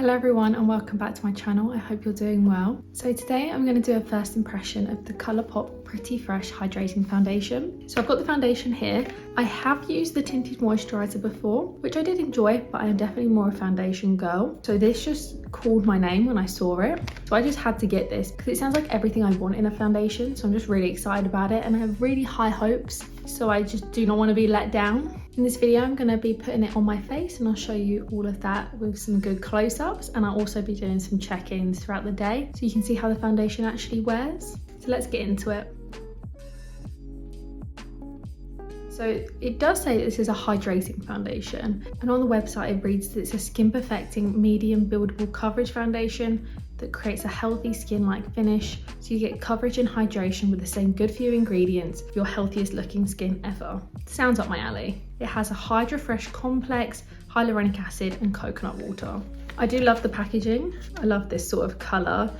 Hello everyone and welcome back to my channel. I hope you're doing well. So today I'm going to do a first impression of the Colourpop Pretty Fresh Hydrating Foundation. So I've got the foundation here. I have used the tinted moisturiser before, which I did enjoy, but I am definitely more a foundation girl. So this just called my name when I saw it. So I just had to get this because it sounds like everything I want in a foundation. So I'm just really excited about it and I have really high hopes. So I just do not want to be let down. In this video, I'm going to be putting it on my face and I'll show you all of that with some good close-ups, and I'll also be doing some check-ins throughout the day so you can see how the foundation actually wears. So let's get into it. So it does say that this is a hydrating foundation, and on the website it reads that it's a skin perfecting medium buildable coverage foundation that creates a healthy skin-like finish, so you get coverage and hydration with the same good for you ingredients for your healthiest looking skin ever. Sounds up my alley. It has a Hydra Fresh complex, hyaluronic acid and coconut water. I do love the packaging. I love this sort of colour,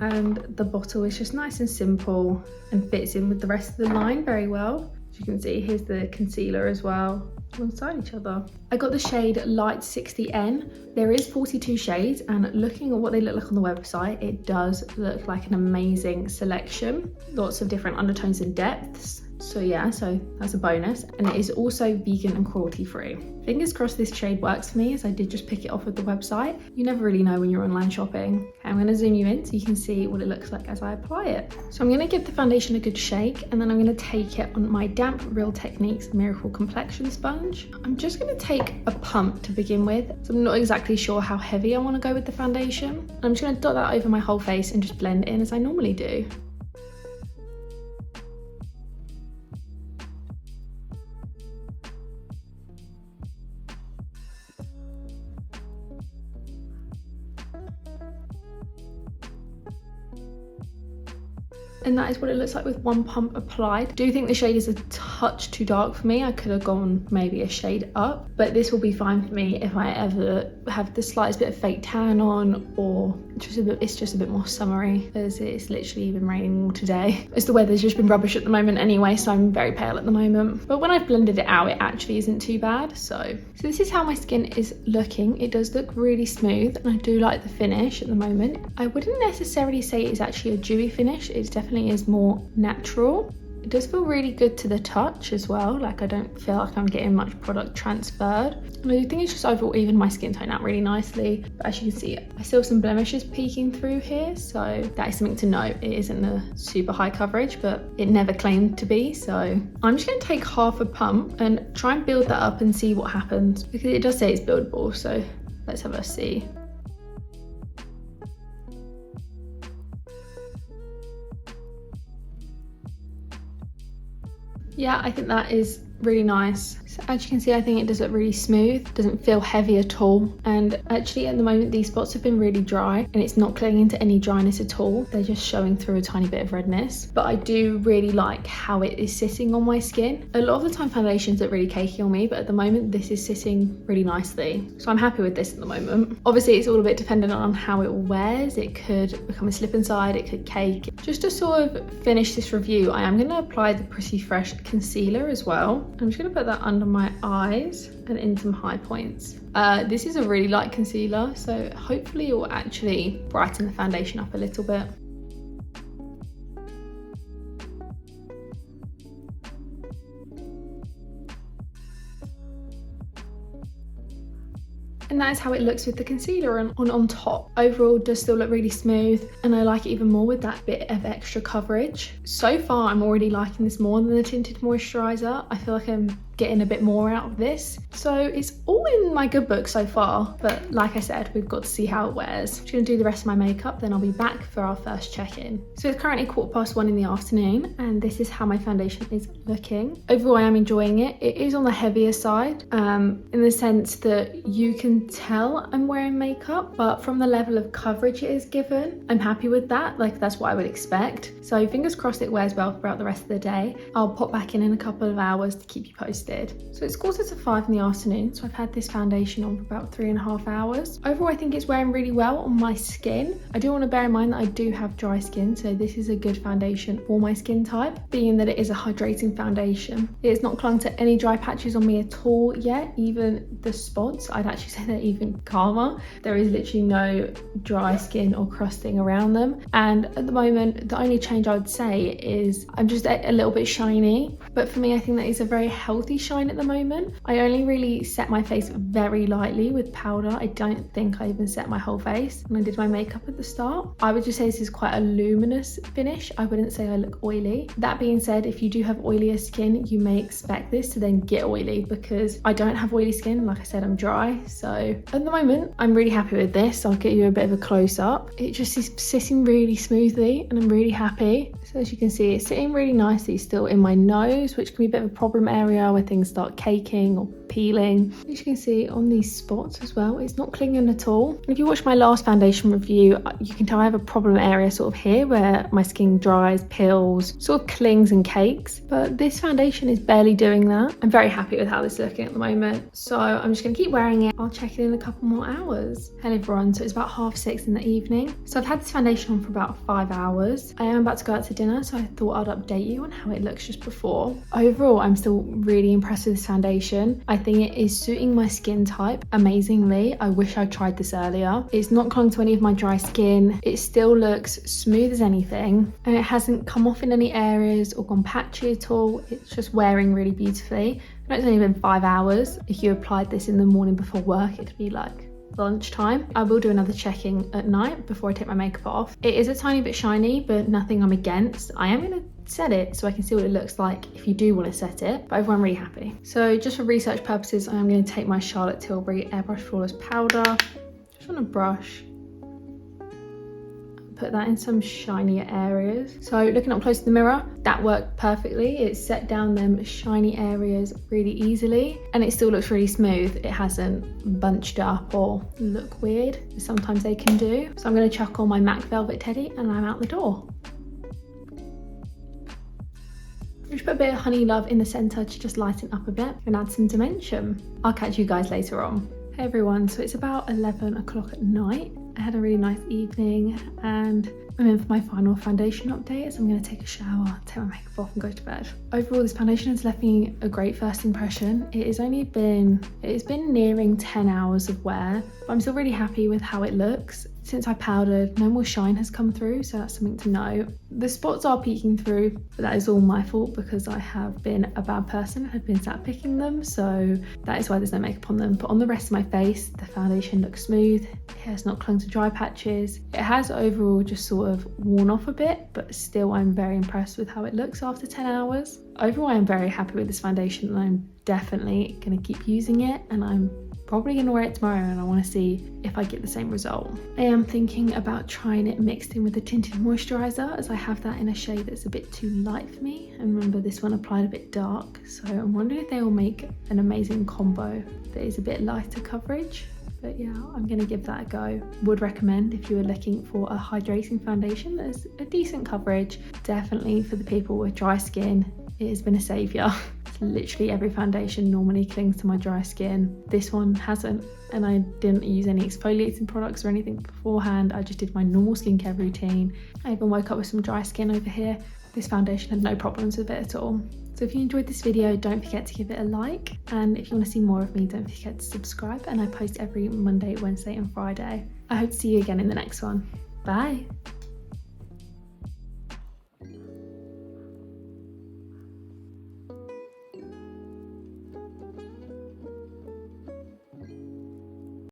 and the bottle is just nice and simple and fits in with the rest of the line very well. As you can see, here's the concealer as well alongside each other. I got the shade Light 60N. There is 42 shades, and looking at what they look like on the website, it does look like an amazing selection. Lots of different undertones and depths. So yeah, so that's a bonus. And it is also vegan and cruelty free. Fingers crossed this shade works for me, as I did just pick it off of the website. You never really know when you're online shopping. Okay, I'm gonna zoom you in so you can see what it looks like as I apply it. So I'm gonna give the foundation a good shake, and then I'm gonna take it on my damp Real Techniques Miracle Complexion sponge. I'm just gonna take a pump to begin with. So I'm not exactly sure how heavy I wanna go with the foundation. I'm just gonna dot that over my whole face and just blend it in as I normally do. And that is what it looks like with one pump applied. I do think the shade is a touch too dark for me. I could have gone maybe a shade up, but this will be fine for me if I ever have the slightest bit of fake tan on, or it's just a bit more summery, as it's literally even raining all today. As the weather's just been rubbish at the moment anyway, so I'm very pale at the moment. But when I've blended it out, it actually isn't too bad. So this is how my skin is looking. It does look really smooth, and I do like the finish at the moment. I wouldn't necessarily say it's actually a dewy finish. It's definitely is more natural. It does feel really good to the touch as well. Like, I don't feel like I'm getting much product transferred. And I think it's just overall even my skin tone out really nicely. But as you can see, I still have some blemishes peeking through here, so that is something to note. It isn't a super high coverage, but it never claimed to be. So I'm just going to take half a pump and try and build that up and see what happens, because it does say it's buildable. So let's have a see. Yeah, I think that is really nice. So as you can see, I think it does look really smooth, doesn't feel heavy at all. And actually at the moment these spots have been really dry, and it's not clinging to any dryness at all. They're just showing through a tiny bit of redness. But I do really like how it is sitting on my skin. A lot of the time foundations look really cakey on me, but at the moment this is sitting really nicely. So I'm happy with this at the moment. Obviously it's all a bit dependent on how it wears. It could become a slip inside, it could cake. Just to sort of finish this review, I am going to apply the Pretty Fresh concealer as well. I'm just going to put that under my eyes and in some high points. This is a really light concealer, so hopefully it will actually brighten the foundation up a little bit. And that is how it looks with the concealer on top. Overall, it does still look really smooth, and I like it even more with that bit of extra coverage. So far, I'm already liking this more than the tinted moisturiser. I feel like I'm getting a bit more out of this. So it's all in my good book so far, but like I said, we've got to see how it wears. I'm just gonna do the rest of my makeup, then I'll be back for our first check-in. So it's currently 1:15 in the afternoon, and this is how my foundation is looking. Overall, I am enjoying it. It is on the heavier side, in the sense that you can tell I'm wearing makeup, but from the level of coverage it is given, I'm happy with that. Like, that's what I would expect. So fingers crossed it wears well throughout the rest of the day. I'll pop back in a couple of hours to keep you posted. suggested. So it's 4:45 in the afternoon, so I've had this foundation on for about 3.5 hours. Overall, I think it's wearing really well on my skin. I do want to bear in mind that I do have dry skin, so this is a good foundation for my skin type, being that it is a hydrating foundation. It has not clung to any dry patches on me at all yet, even the spots. I'd actually say they're even calmer. There is literally no dry skin or crusting around them. And at the moment, the only change I would say is I'm just a little bit shiny, but for me, I think that is a very healthy shine at the moment. I only really set my face very lightly with powder. I don't think I even set my whole face when I did my makeup at the start. I would just say this is quite a luminous finish. I wouldn't say I look oily. That being said, if you do have oilier skin, you may expect this to then get oily, because I don't have oily skin. Like I said, I'm dry. So at the moment, I'm really happy with this. I'll get you a bit of a close up. It just is sitting really smoothly and I'm really happy. So as you can see, it's sitting really nicely still in my nose, which can be a bit of a problem area where things start caking or peeling. As you can see on these spots as well, it's not clinging at all. If you watched my last foundation review, you can tell I have a problem area sort of here where my skin dries, peels, sort of clings and cakes, but this foundation is barely doing that. I'm very happy with how this is looking at the moment, so I'm just going to keep wearing it. I'll check it in a couple more hours. Hello everyone, so it's about 6:30 in the evening. So I've had this foundation on for about 5 hours. I am about to go out to dinner, so I thought I'd update you on how it looks just before. Overall, I'm still really impressed with this foundation. I think it is suiting my skin type amazingly. I wish I tried this earlier. It's not clung to any of my dry skin. It still looks smooth as anything, and it hasn't come off in any areas or gone patchy at all. It's just wearing really beautifully. I know it's only been 5 hours. If you applied this in the morning before work, it'd be like lunchtime. I will do another checking at night before I take my makeup off. It is a tiny bit shiny, but nothing I'm against. I am going to set it so I can see what it looks like if you do want to set it, but overall I'm really happy. So just for research purposes, I'm going to take my Charlotte Tilbury Airbrush Flawless Powder just on a brush, put that in some shinier areas. So looking up close to the mirror, that worked perfectly. It set down them shiny areas really easily, and it still looks really smooth. It hasn't bunched up or look weird. Sometimes they can do. So I'm going to chuck on my MAC Velvet Teddy and I'm out the door. Just put a bit of Honey Love in the centre to just lighten up a bit and add some dimension. I'll catch you guys later on. Hey everyone, so it's about 11 o'clock at night. I had a really nice evening and I'm in for my final foundation update, so I'm going to take a shower, take my makeup off and go to bed. Overall, this foundation has left me a great first impression. It's been nearing 10 hours of wear, but I'm still really happy with how it looks. Since I powdered, no more shine has come through, so that's something to note. The spots are peeking through, but that is all my fault because I have been a bad person, have been sat picking them, so that is why there's no makeup on them. But on the rest of my face, the foundation looks smooth. It has not clung to dry patches. It has overall just sort of worn off a bit, but still I'm very impressed with how it looks after 10 hours. Overall, I'm very happy with this foundation and I'm definitely going to keep using it, and I'm probably going to wear it tomorrow and I want to see if I get the same result. I am thinking about trying it mixed in with a tinted moisturiser, as I have that in a shade that's a bit too light for me, and remember this one applied a bit dark, so I'm wondering if they will make an amazing combo that is a bit lighter coverage. But yeah, I'm going to give that a go. Would recommend if you were looking for a hydrating foundation that's a decent coverage. Definitely for the people with dry skin, it has been a saviour. Literally every foundation normally clings to my dry skin. This one hasn't, and I didn't use any exfoliating products or anything beforehand. I just did my normal skincare routine. I even woke up with some dry skin over here. This foundation had no problems with it at all. So if you enjoyed this video, don't forget to give it a like, and if you want to see more of me, don't forget to subscribe, and I post every Monday, Wednesday and Friday. I hope to see you again in the next one. Bye!